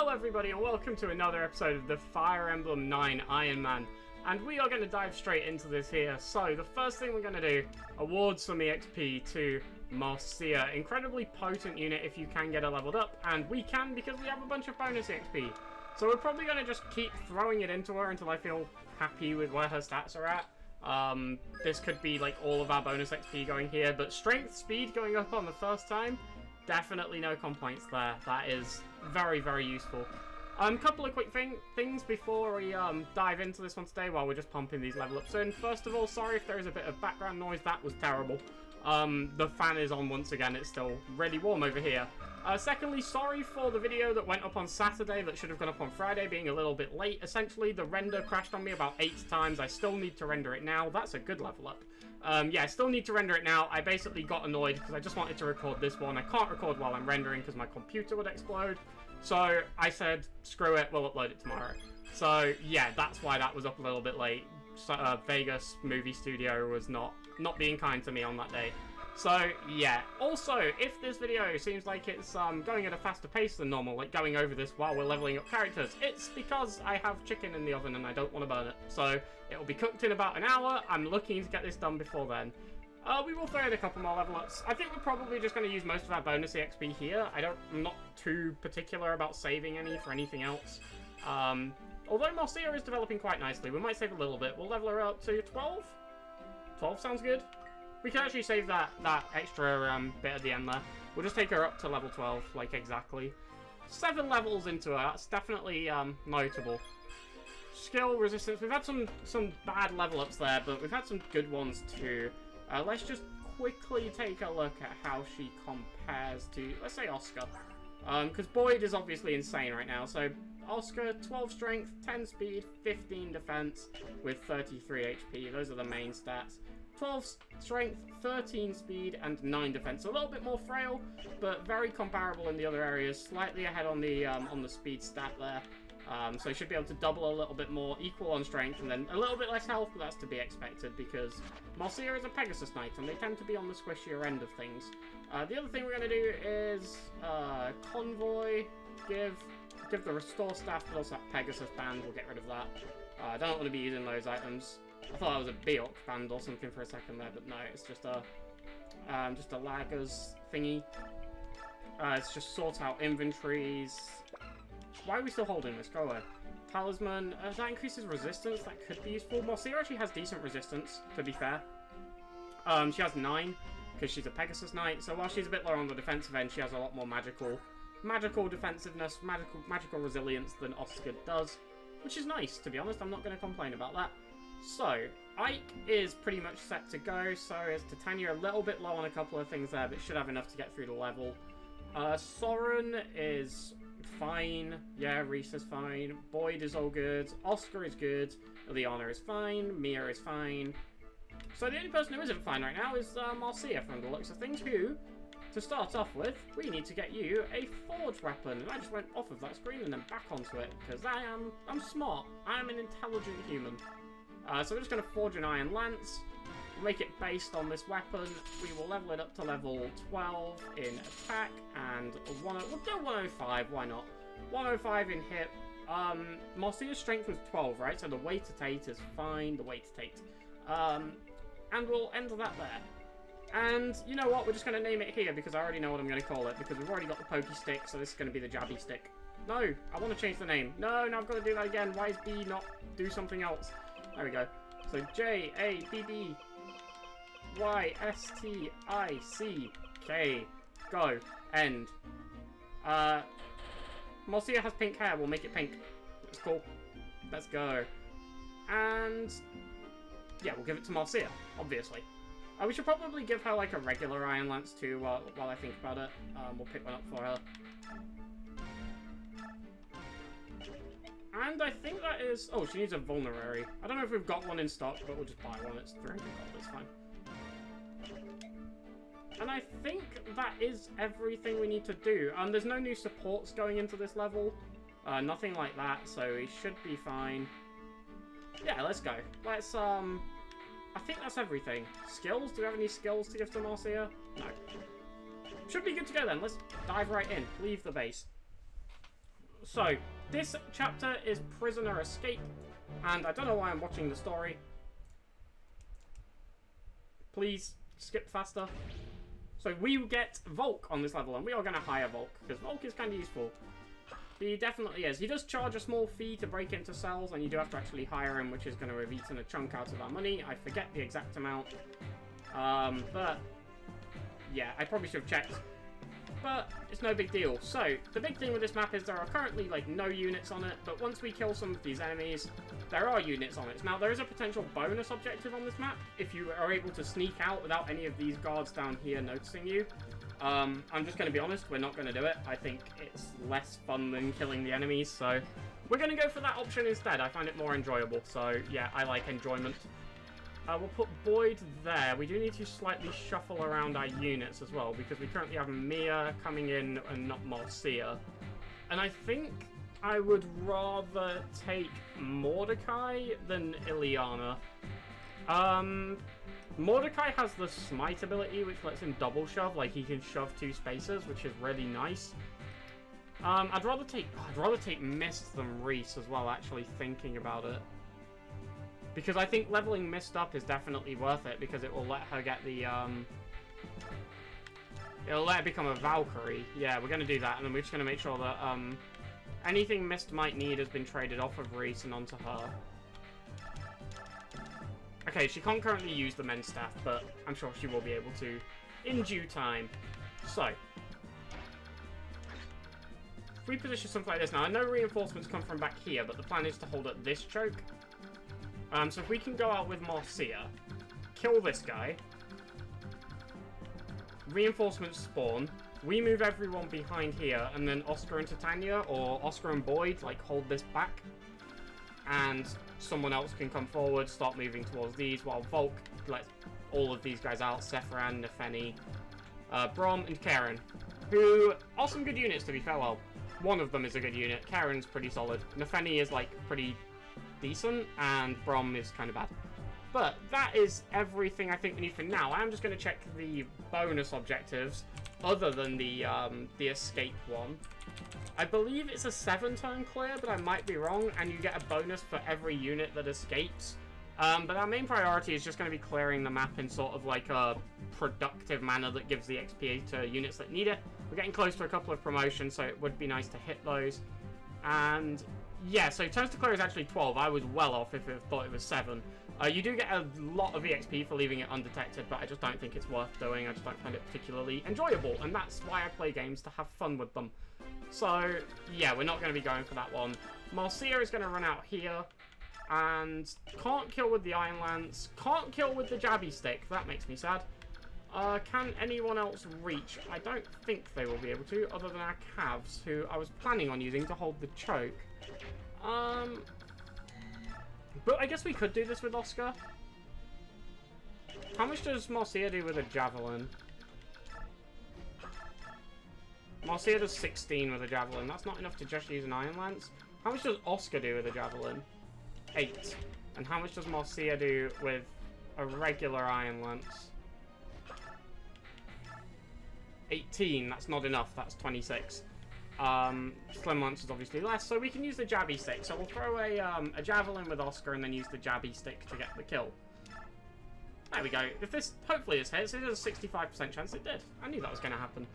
Hello everybody and welcome to another episode of the Fire Emblem 9 Ironman. And we are going to dive straight into this here. So the first thing we're going to do, award some EXP to Marcia. Incredibly potent unit if you can get her leveled up. And we can because we have a bunch of bonus EXP. So we're probably going to just keep throwing it into her until I feel happy with where her stats are at. This could be like all of our bonus XP going here. But strength, speed going up on the first time. Definitely no complaints there. That is very, very useful. Couple of quick things before we dive into this one today while we're just pumping these level ups in. First of all, sorry if there is a bit of background noise. That was terrible. The fan is on once again. It's still really warm over here. Secondly, sorry for the video that went up on Saturday that should have gone up on Friday being a little bit late. Essentially, the render crashed on me about 8 times. I still need to render it now. That's a good level up. Yeah, I still need to render it now. I basically got annoyed because I just wanted to record this one. I can't record while I'm rendering because my computer would explode. So I said, screw it, we'll upload it tomorrow. So yeah, that's why that was up a little bit late. So, Vegas Movie Studio was not being kind to me on that day. So yeah, also, if this video seems like it's going at a faster pace than normal, like going over this while we're leveling up characters, it's because I have chicken in the oven and I don't want to burn it. So it'll be cooked in about an hour. I'm looking to get this done before then. We will throw in a couple more level ups. I think we're probably just going to use most of our bonus EXP here. I'm not too particular about saving any for anything else. Although Marcia is developing quite nicely, we might save a little bit. We'll level her up to 12? 12 sounds good. We can actually save that extra bit at the end there. We'll just take her up to level 12, like exactly. 7 levels into her, that's definitely notable. Skill, resistance, we've had some bad level ups there, but we've had some good ones too. Let's just quickly take a look at how she compares to, let's say, Oscar. Because Boyd is obviously insane right now, so Oscar, 12 strength, 10 speed, 15 defense with 33 HP. Those are the main stats. 12 strength, 13 speed, and 9 defense. A little bit more frail, but very comparable in the other areas. Slightly ahead on the speed stat there. So you should be able to double a little bit more, equal on strength, and then a little bit less health, but that's to be expected because Marcia is a Pegasus Knight, and they tend to be on the squishier end of things. The other thing we're going to do is Convoy, give the Restore Staff, but also that Pegasus Band, we'll get rid of that. I don't want to be using those items. I thought that was a Beok band or something for a second there, but no, it's just a laggers thingy. It's just sort out inventories. Why are we still holding this? Go away. Talisman, that increases resistance, that could be useful. Marcia actually has decent resistance, to be fair. She has 9, because she's a Pegasus Knight, so while she's a bit lower on the defensive end, she has a lot more magical defensiveness, magical resilience than Oscar does, which is nice, to be honest. I'm not going to complain about that. So, Ike is pretty much set to go, so is Titania. A little bit low on a couple of things there, but should have enough to get through the level. Soren is fine. Yeah, Reese is fine. Boyd is all good. Oscar is good. Liana is fine. Mia is fine. So the only person who isn't fine right now is Marcia from the looks of things, who, to start off with, we need to get you a forged weapon. And I just went off of that screen and then back onto it, because I'm smart. I am an intelligent human. So we're just going to forge an Iron Lance, make it based on this weapon. We will level it up to level 12 in attack, and we'll go 105, why not? 105 in hit. Marcia's strength was 12, right? So the weight at 8 is fine, the weight at 8. And we'll end that there. And you know what, we're just going to name it here because I already know what I'm going to call it, because we've already got the pokey stick, so this is going to be the jabby stick. No, I want to change the name. No, I've got to do that again. Why is B not do something else? There we go. So JABBYSTICK. Go. End. Marcia has pink hair. We'll make it pink. It's cool. Let's go. And yeah, we'll give it to Marcia, obviously. We should probably give her like a regular Iron Lance too while I think about it. We'll pick one up for her. And I think that is... Oh, she needs a Vulnerary. I don't know if we've got one in stock, but we'll just buy one. It's 300 gold, it's fine. And I think that is everything we need to do. There's no new supports going into this level. Nothing like that, so we should be fine. Yeah, let's go. Let's, I think that's everything. Skills? Do we have any skills to give to Marcia? No. Should be good to go then. Let's dive right in. Leave the base. So, this chapter is Prisoner Escape, and I don't know why I'm watching the story. Please, skip faster. So we get Volk on this level, and we are going to hire Volk, because Volk is kind of useful. He definitely is. He does charge a small fee to break into cells, and you do have to actually hire him, which is going to have eaten a chunk out of our money. I forget the exact amount. But, yeah, I probably should have checked. But it's no big deal. So, the big thing with this map is there are currently, like, no units on it, but once we kill some of these enemies, there are units on it. Now, there is a potential bonus objective on this map, if you are able to sneak out without any of these guards down here noticing you. I'm just going to be honest, we're not going to do it. I think it's less fun than killing the enemies, so we're going to go for that option instead. I find it more enjoyable, so yeah, I like enjoyment. We'll put Boyd there. We do need to slightly shuffle around our units as well, because we currently have Mia coming in and not Marcia. And I think I would rather take Mordecai than Ileana. Mordecai has the Smite ability, which lets him double shove, like he can shove 2 spaces, which is really nice. I'd rather take Mist than Reese as well, actually thinking about it. Because I think leveling Mist up is definitely worth it, because it will let her get the, it'll let her become a Valkyrie. Yeah, we're going to do that, and then we're just going to make sure that, anything Mist might need has been traded off of Reese and onto her. Okay, she can't currently use the men's staff, but I'm sure she will be able to in due time. So, if we position something like this now, I know reinforcements come from back here, but the plan is to hold at this choke. So if we can go out with Marcia, kill this guy, reinforcements spawn, we move everyone behind here, and then Oscar and Titania, or Oscar and Boyd, like, hold this back. And someone else can come forward, start moving towards these, while Volk lets all of these guys out, Sephiran, Nefeni, Brom, and Karen, who are some good units, to be fair. Well, one of them is a good unit. Karen's pretty solid. Nefeni is, like, pretty decent, and Brom is kind of bad. But that is everything I think we need for now. I am just going to check the bonus objectives, other than the escape one. I believe it's a 7-turn clear, but I might be wrong, and you get a bonus for every unit that escapes. But our main priority is just going to be clearing the map in sort of like a productive manner that gives the XP to units that need it. We're getting close to a couple of promotions, so it would be nice to hit those. And yeah, so turns to clear is actually 12. I was well off if I thought it was 7. You do get a lot of EXP for leaving it undetected, but I just don't think it's worth doing. I just don't find it particularly enjoyable, and that's why I play games, to have fun with them. So, yeah, we're not going to be going for that one. Marcia is going to run out here, and can't kill with the Iron Lance, can't kill with the Jabby Stick. That makes me sad. Can anyone else reach? I don't think they will be able to, other than our Cavs, who I was planning on using to hold the choke. But I guess we could do this with Oscar. How much does Marcia do with a Javelin? Marcia does 16 with a Javelin. That's not enough to just use an Iron Lance. How much does Oscar do with a Javelin? 8. And how much does Marcia do with a regular Iron Lance? 18. That's not enough. That's 26. Slim Lance is obviously less, so we can use the Jabby Stick. So we'll throw a Javelin with Oscar and then use the Jabby Stick to get the kill. There we go. If this, hopefully this hits, it is a 65% chance it did. I knew that was going to happen.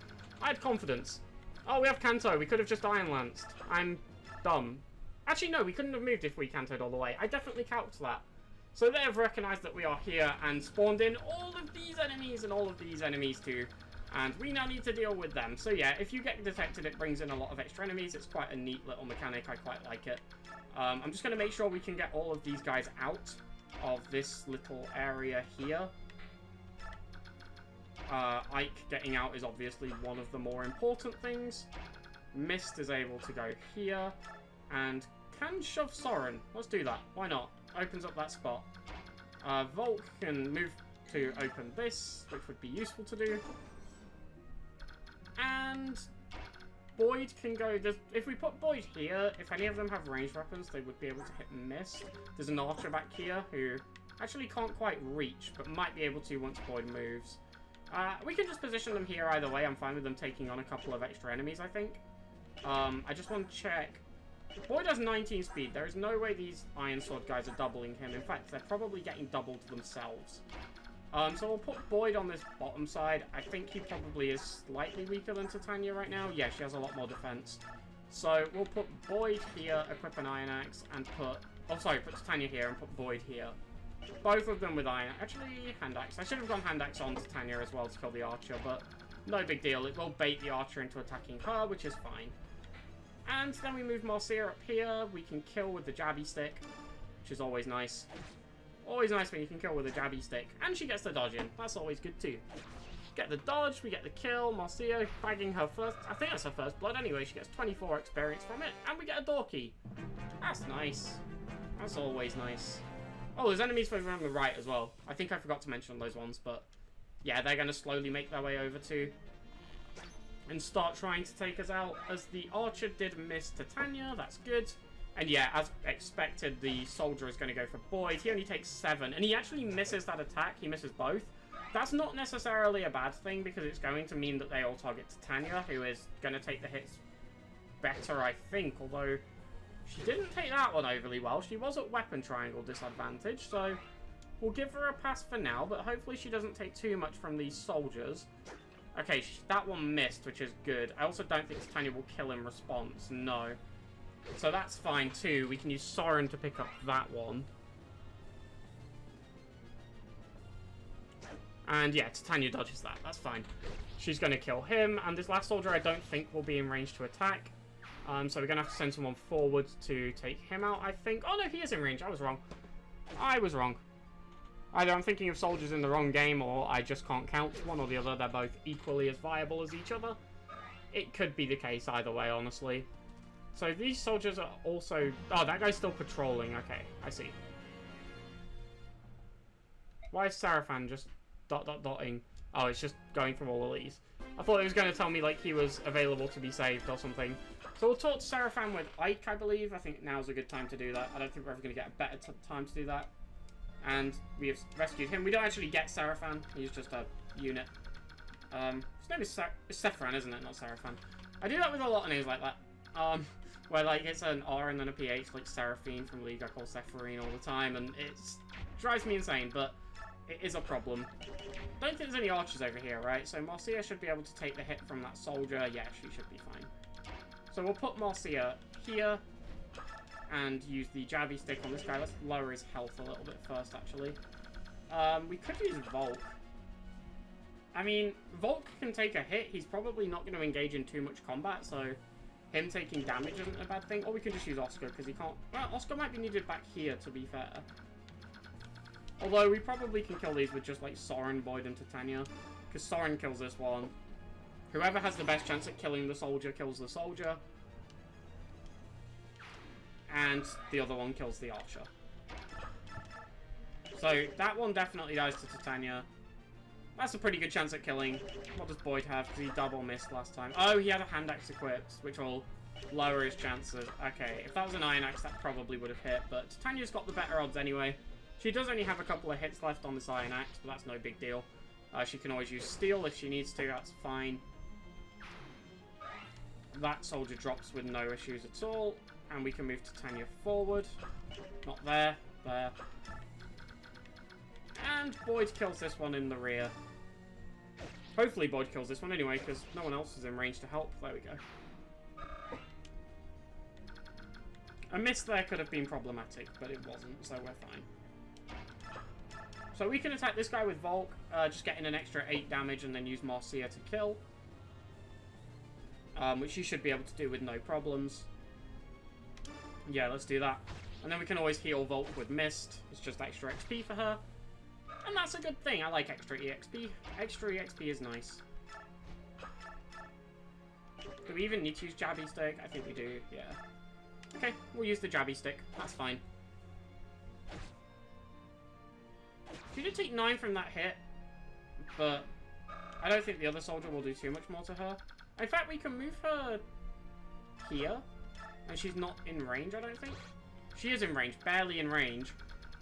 I had confidence. Oh, we have Kanto. We could have just Iron Lanced. I'm dumb. Actually, no, we couldn't have moved if we Kantoed all the way. I definitely calced that. So they have recognised that we are here and spawned in all of these enemies and all of these enemies too. And we now need to deal with them. So yeah, if you get detected, it brings in a lot of extra enemies. It's quite a neat little mechanic. I quite like it. I'm just going to make sure we can get all of these guys out of this little area here. Ike getting out is obviously one of the more important things. Mist is able to go here. And can shove Soren. Let's do that. Why not? Opens up that spot. Volk can move to open this, which would be useful to do. And Boyd can go... If we put Boyd here, if any of them have ranged weapons, they would be able to hit Mist. There's an archer back here who actually can't quite reach, but might be able to once Boyd moves. We can just position them here either way. I'm fine with them taking on a couple of extra enemies, I think. I just want to check. Boyd has 19 speed. There is no way these Iron Sword guys are doubling him. In fact, they're probably getting doubled themselves. So we'll put Boyd on this bottom side. I think he probably is slightly weaker than Titania right now. Yeah, she has a lot more defense. So we'll put Boyd here, equip an Iron Axe, and put... Oh, sorry, put Titania here and put Boyd here. Both of them with Iron... Actually, Hand Axe. I should have gone Hand Axe on Titania as well to kill the Archer, but no big deal. It will bait the Archer into attacking her, which is fine. And then we move Marcia up here. We can kill with the Jabby Stick, which is always nice. Always nice when you can kill with a Jabby Stick. And she gets the dodge in. That's always good too. Get the dodge, we get the kill. Marcia bagging her first... I think that's her first blood anyway. She gets 24 experience from it. And we get a door key. That's nice. That's always nice. Oh, there's enemies over on the right as well. I think I forgot to mention those ones, but... Yeah, they're going to slowly make their way over too. And start trying to take us out. As the Archer did miss Titania. That's good. And yeah, as expected, the Soldier is going to go for Boyd. He only takes 7. And he actually misses that attack. He misses both. That's not necessarily a bad thing, because it's going to mean that they all target Titania, who is going to take the hits better, I think. Although, she didn't take that one overly well. She was at weapon triangle disadvantage, so we'll give her a pass for now. But hopefully she doesn't take too much from these soldiers. Okay, that one missed, which is good. I also don't think Titania will kill in response. No. So that's fine too. We can use Soren to pick up that one. And yeah, Titania dodges that. That's fine. She's going to kill him. And this last soldier I don't think will be in range to attack. So we're going to have to send someone forward to take him out, I think. Oh no, he is in range. I was wrong. I was wrong. Either I'm thinking of soldiers in the wrong game, or I just can't count one or the other. They're both equally as viable as each other. It could be the case either way, honestly. So these soldiers are also... Oh, that guy's still patrolling. Okay, I see. Why is Sarafan just dotting? Oh, it's just going through all of these. I thought it was going to tell me, like, he was available to be saved or something. So we'll talk to Sarafan with Ike, I believe. I think now's a good time to do that. I don't think we're ever going to get a better time to do that. And we have rescued him. We don't actually get Sarafan. He's just a unit. His name is Sephiran, isn't it? Not Sarafan. I do that with a lot of names like that. Where, like, it's an R and then a PH, like Seraphine from League. I call Sephiran all the time, and it drives me insane, but it is a problem. Don't think there's any archers over here, right? So Marcia should be able to take the hit from that soldier. Yeah, she should be fine. So we'll put Marcia here and use the Jabby Stick on this guy. Let's lower his health a little bit first, actually. We could use Volk. I mean, Volk can take a hit. He's probably not going to engage in too much combat, so him taking damage isn't a bad thing. Or we can just use Oscar, because he can't... Well, Oscar might be needed back here, to be fair. Although, we probably can kill these with just, like, Soren, Boyd, and Titania. Because Soren kills this one. Whoever has the best chance at killing the soldier kills the soldier. And the other one kills the archer. So, that one definitely dies to Titania. That's a pretty good chance at killing. What does Boyd have? Because he double missed last time. Oh, he had a hand axe equipped, which will lower his chances. Okay, if that was an iron axe, that probably would have hit. But Titania's got the better odds anyway. She does only have a couple of hits left on this iron axe, but that's no big deal. She can always use steel if she needs to. That's fine. That soldier drops with no issues at all. And we can move Titania forward. Not there. There. And Boyd kills this one in the rear. Hopefully Boyd kills this one anyway, because no one else is in range to help. There we go. A miss there could have been problematic, but it wasn't, so we're fine. So we can attack this guy with Volk, just getting an extra 8 damage and then use Marcia to kill. Which you should be able to do with no problems. Yeah, let's do that. And then we can always heal Volk with Mist. It's just extra XP for her. And that's a good thing. I like extra EXP. Extra EXP is nice. Do we even need to use Jabby Stick? I think we do, yeah. Okay, we'll use the Jabby Stick. That's fine. She did take 9 from that hit, but I don't think the other soldier will do too much more to her. In fact, we can move her here, and she's not in range, I don't think. She is in range, barely in range,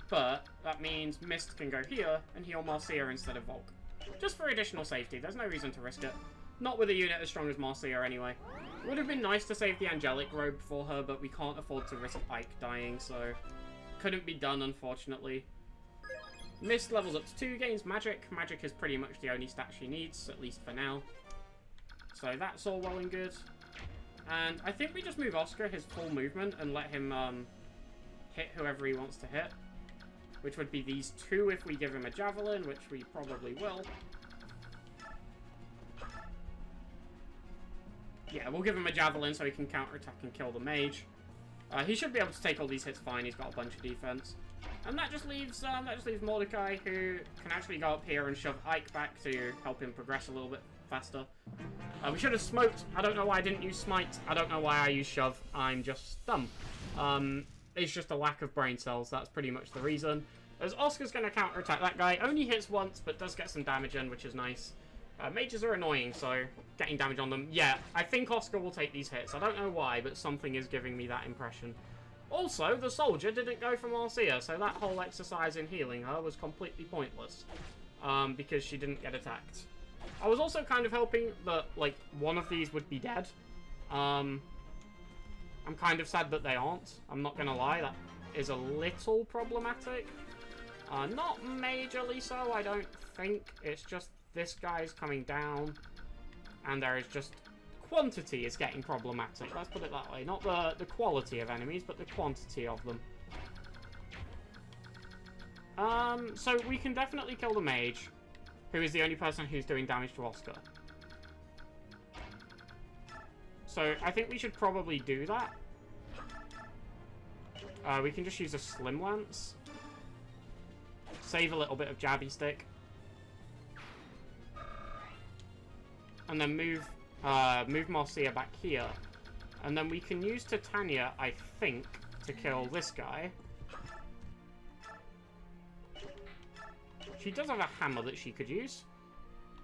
but that means Mist can go here and heal Marcia instead of Volk. Just for additional safety, there's no reason to risk it. Not with a unit as strong as Marcia, anyway. It would have been nice to save the Angelic Robe for her, but we can't afford to risk Ike dying, so... couldn't be done, unfortunately. Mist levels up to 2, gains Magic. Magic is pretty much the only stat she needs, at least for now. So that's all well and good. And I think we just move Oscar his full movement and let him hit whoever he wants to hit. Which would be these two if we give him a Javelin, which we probably will. Yeah, we'll give him a Javelin so he can counterattack and kill the mage. He should be able to take all these hits fine. He's got a bunch of defense. And that just leaves Mordecai, who can actually go up here and shove Ike back to help him progress a little bit faster. We should have smoked. I don't know why I didn't use Smite. I don't know why I used Shove. I'm just dumb. It's just a lack of brain cells. That's pretty much the reason. As Oscar's going to counterattack that guy. Only hits once, but does get some damage in, which is nice. Mages are annoying, so getting damage on them. Yeah, I think Oscar will take these hits. I don't know why, but something is giving me that impression. Also, the soldier didn't go for Marcia, so that whole exercise in healing her was completely pointless. Because she didn't get attacked. I was also kind of hoping that, like, one of these would be dead. I'm kind of sad that they aren't. I'm not going to lie, that is a little problematic. Not majorly so, I don't think. It's just this guy's coming down, and there is just... quantity is getting problematic, let's put it that way. Not the quality of enemies, but the quantity of them. So we can definitely kill the mage, who is the only person who's doing damage to Oscar. So I think we should probably do that. We can just use a Slim Lance. Save a little bit of Jabby Stick. And then move Marcia back here. And then we can use Titania, I think, to kill this guy. She does have a hammer that she could use.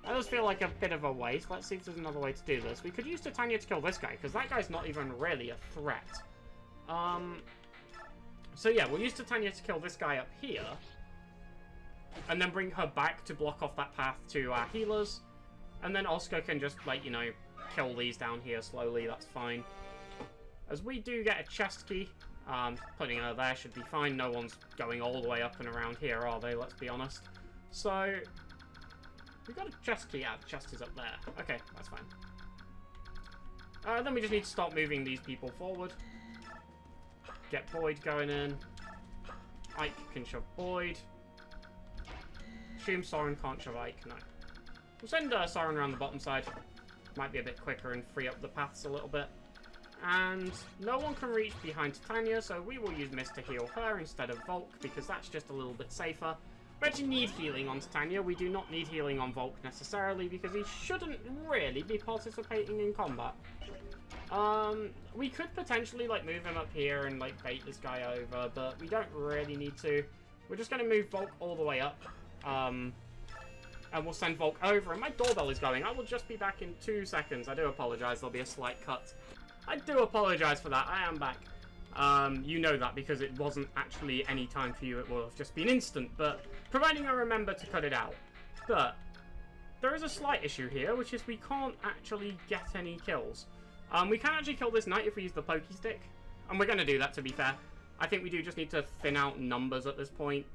That does feel like a bit of a waste. Let's see if there's another way to do this. We could use Titania to kill this guy, because that guy's not even really a threat. So yeah, we'll use Titania to kill this guy up here. And then bring her back to block off that path to our healers. And then Oscar can just, like, you know, kill these down here slowly. That's fine. As we do get a chest key, putting her there should be fine. No one's going all the way up and around here, are they? Let's be honest. So, we got a chest key. Yeah, the chest is up there. Okay, that's fine. Then we just need to start moving these people forward. Get Boyd going in. Ike can shove Boyd. Assume Soren can't shove Ike. No. We'll send Soren around the bottom side. Might be a bit quicker and free up the paths a little bit. And no one can reach behind Titania, so we will use Mist to heal her instead of Volk, because that's just a little bit safer. We actually need healing on Titania. We do not need healing on Volk necessarily, because he shouldn't really be participating in combat. We could potentially, like, move him up here and, like, bait this guy over, but we don't really need to. We're just going to move Volk all the way up. And we'll send Volk over. And my doorbell is going. I will just be back in 2 seconds. I do apologize. There'll be a slight cut. I do apologize for that. I am back. You know that because it wasn't actually any time for you. It will have just been instant. But providing I remember to cut it out. But there is a slight issue here, which is we can't actually get any kills. We can actually kill this knight if we use the pokey stick. And we're going to do that, to be fair. I think we do just need to thin out numbers at this point.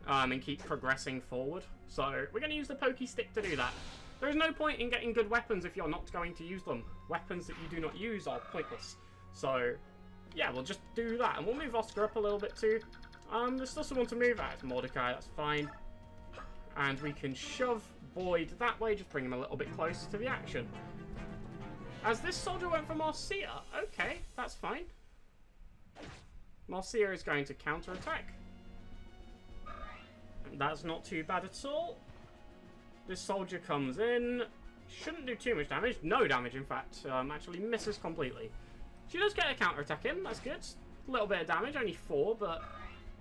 And keep progressing forward. So, we're going to use the pokey stick to do that. There is no point in getting good weapons if you're not going to use them. Weapons that you do not use are pointless. So, yeah, we'll just do that. And we'll move Oscar up a little bit too. There's still someone to move at. It's Mordecai, that's fine. And we can shove Boyd that way, just bring him a little bit closer to the action. As this soldier went for Marcia. Okay, that's fine. Marcia is going to counterattack. That's not too bad at all. This soldier comes in. Shouldn't do too much damage. No damage, in fact. Actually misses completely. She does get a counterattack in. That's good. A little bit of damage. Only 4, but...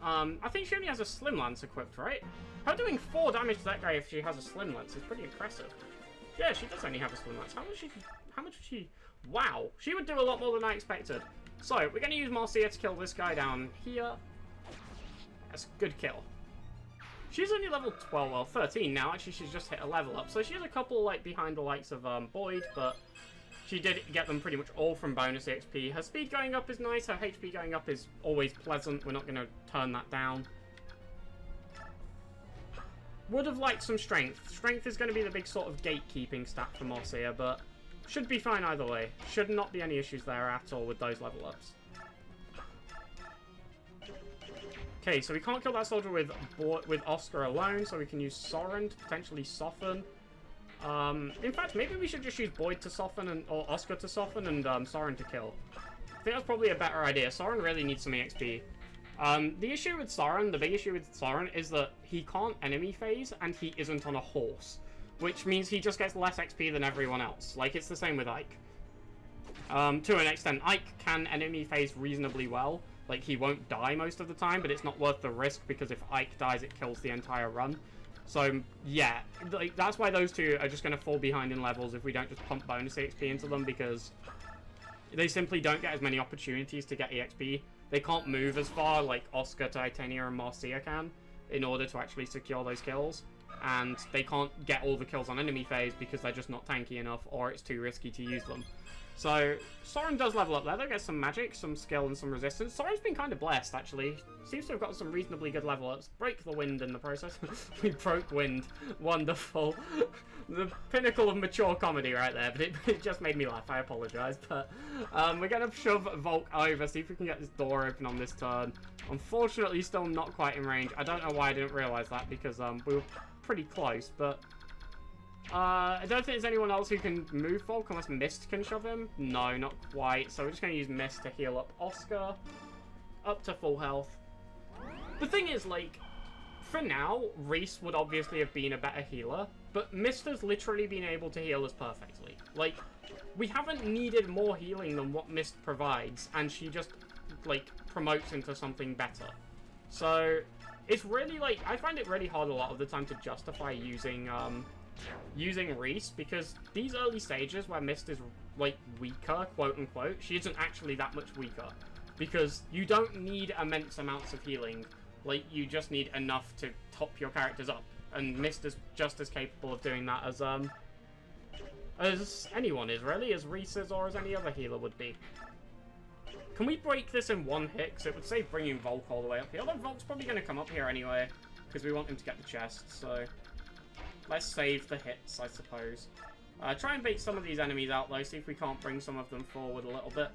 I think she only has a Slim Lance equipped, right? Her doing 4 damage to that guy if she has a Slim Lance is pretty impressive. Yeah, she does only have a Slim Lance. How much would she... Wow. She would do a lot more than I expected. So, we're going to use Marcia to kill this guy down here. That's a good kill. She's only level 12, well, 13 now. Actually, she's just hit a level up. So she has a couple, like, behind the likes of Boyd, but she did get them pretty much all from bonus XP. Her speed going up is nice. Her HP going up is always pleasant. We're not going to turn that down. Would have liked some strength. Strength is going to be the big sort of gatekeeping stat for Marcia, but should be fine either way. Should not be any issues there at all with those level ups. Okay, so we can't kill that soldier with Oscar alone, so we can use Soren to potentially soften. In fact, maybe we should just use Boyd to soften, or Oscar to soften, and Soren to kill. I think that's probably a better idea. Soren really needs some EXP. The issue with Soren, the big issue with Soren, is that he can't enemy phase, and he isn't on a horse. Which means he just gets less XP than everyone else. Like, it's the same with Ike. To an extent, Ike can enemy phase reasonably well. Like, he won't die most of the time, but it's not worth the risk, because if Ike dies, it kills the entire run. So, yeah, like, that's why those two are just going to fall behind in levels if we don't just pump bonus EXP into them, because they simply don't get as many opportunities to get EXP. They can't move as far like Oscar, Titania, and Marcia can in order to actually secure those kills. And they can't get all the kills on enemy phase because they're just not tanky enough, or it's too risky to use them. So, Soren does level up there. They'll get some magic, some skill, and some resistance. Soren's been kind of blessed, actually. Seems to have got some reasonably good level ups. Break the wind in the process. We broke wind. Wonderful. The pinnacle of mature comedy right there, but it just made me laugh. I apologise. But we're going to shove Volk over, see if we can get this door open on this turn. Unfortunately, still not quite in range. I don't know why I didn't realise that, because we were pretty close, but I don't think there's anyone else who can move Volk unless Mist can shove him. No, not quite. So we're just going to use Mist to heal up Oscar up to full health. The thing is, like, for now, Reese would obviously have been a better healer, but Mist has literally been able to heal us perfectly. Like, we haven't needed more healing than what Mist provides, and she just, like, promotes into something better. So it's really, like, I find it really hard a lot of the time to justify using Reese, because these early stages where Mist is, like, weaker, quote-unquote, she isn't actually that much weaker, because you don't need immense amounts of healing. Like, you just need enough to top your characters up, and Mist is just as capable of doing that as anyone is, really, as Reese is, or as any other healer would be. Can we break this in one hit? Because it would save bringing Volk all the way up here. Although Volk's probably going to come up here anyway, because we want him to get the chest, so let's save the hits, I suppose. Try and bait some of these enemies out, though, see if we can't bring some of them forward a little bit.